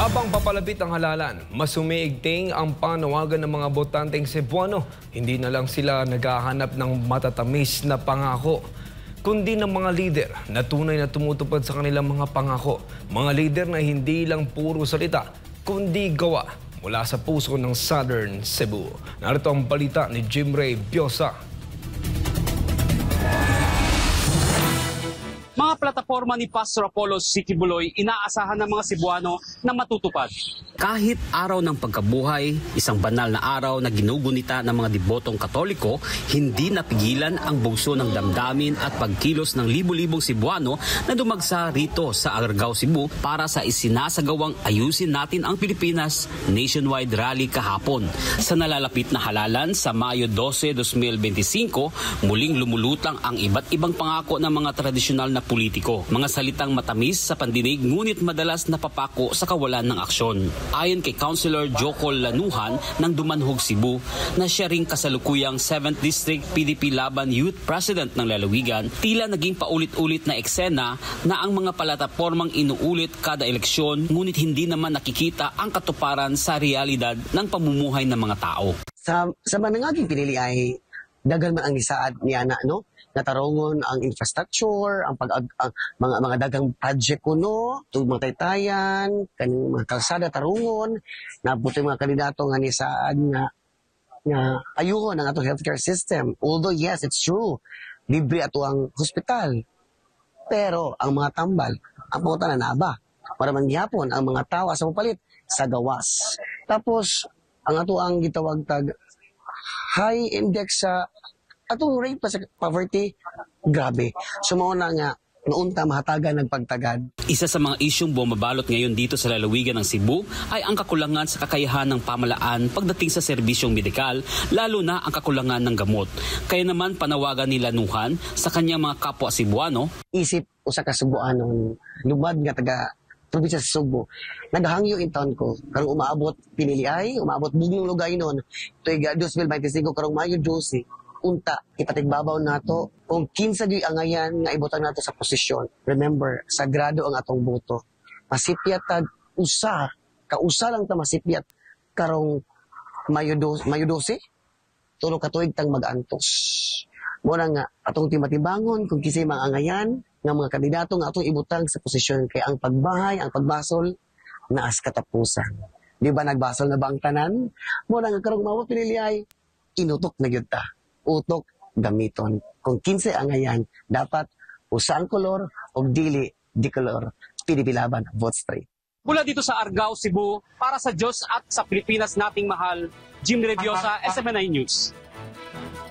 Habang papalapit ang halalan, mas umiigting ang panawagan ng mga botanteng Cebuano. Hindi na lang sila naghahanap ng matatamis na pangako, kundi ng mga lider na tunay na tumutupad sa kanilang mga pangako. Mga lider na hindi lang puro salita, kundi gawa mula sa puso ng Southern Cebu. Narito ang balita ni Jim Ray Biosa. Mga plataforma ni Pastor Apollo City Buloy, inaasahan ng mga Cebuano na matutupad. Kahit araw ng pagkabuhay, isang banal na araw na ginugunita ng mga debotong Katoliko, hindi napigilan ang bugso ng damdamin at pagkilos ng libu-libong Cebuano na dumagsa rito sa Argao, Cebu para sa isinasagawang Ayusin Natin ang Pilipinas nationwide rally kahapon. Sa nalalapit na halalan sa Mayo 12, 2025, muling lumulutang ang iba't ibang pangako ng mga tradisyonal na politiko. Mga salitang matamis sa pandinig ngunit madalas napapako sa kawalan ng aksyon. Ayon kay Councilor Jocol Lanuhan ng Dumanhog, Cebu, na siya ring kasalukuyang 7th District PDP Laban Youth President ng Lalawigan, tila naging paulit-ulit na eksena na ang mga platapormang inuulit kada eleksyon ngunit hindi naman nakikita ang katuparan sa realidad ng pamumuhay ng mga tao. Sa manangaging pinili ay dagan man ang nisaad niya na natarungon ang infrastructure, ang mga dagang project kuno, mga taytayan, kaning mga kalsada tarungon, nabuto mga kandidato nga nisaad nga ayuhon ang atong healthcare system. Although yes, it's true, libre ato ang hospital. Pero ang mga tambal, ang pangutan na naba, para man gihapon ang mga tawa sa papalit sa gawas. Tapos ang ato ang gitawag tag high index sa atong rate pa sa poverty, grabe. Sumuna nga, noon mahatagan ng pagtagad. Isa sa mga isyong bumabalot ngayon dito sa lalawigan ng Cebu ay ang kakulangan sa kakayahan ng pamalaan pagdating sa serbisyong medikal, lalo na ang kakulangan ng gamot. Kaya naman panawagan ni Lanuhan sa kanyang mga kapwa Cebuano. Isip usa ka Cebuano, lumad nga taga probinsya sa Cebu, naghangyo in town ko, karong umaabot piniliay, umaabot bugong lugay noon, tuig 2025, karong Mayo 12, unta, ipatigbabaw nato kung kinsa di angayan nga ibotan nato sa posisyon. Remember, sagrado ang atong boto. Masipyat tag kausa lang ta masipyat karong Mayo 12, tulo ka tuig tang mag-antos. Muna nga, atong timatibangon kung kisay mga angayan nga mga kandidato nga atong ibutang sa posisyon kay ang pagbahay, ang pagbasol, naas katapusan. Di ba nagbasol na bang tanan? Muna nga karong mawag pinili ay inutok na gyud ta. Utok gamiton. Kung 15 angayan, dapat usa ang kolor o dili di kolor. PDP Laban, vote straight. Mula dito sa Argao, Cebu, para sa Diyos at sa Pilipinas nating mahal, Jim Reviosa, SMNI News.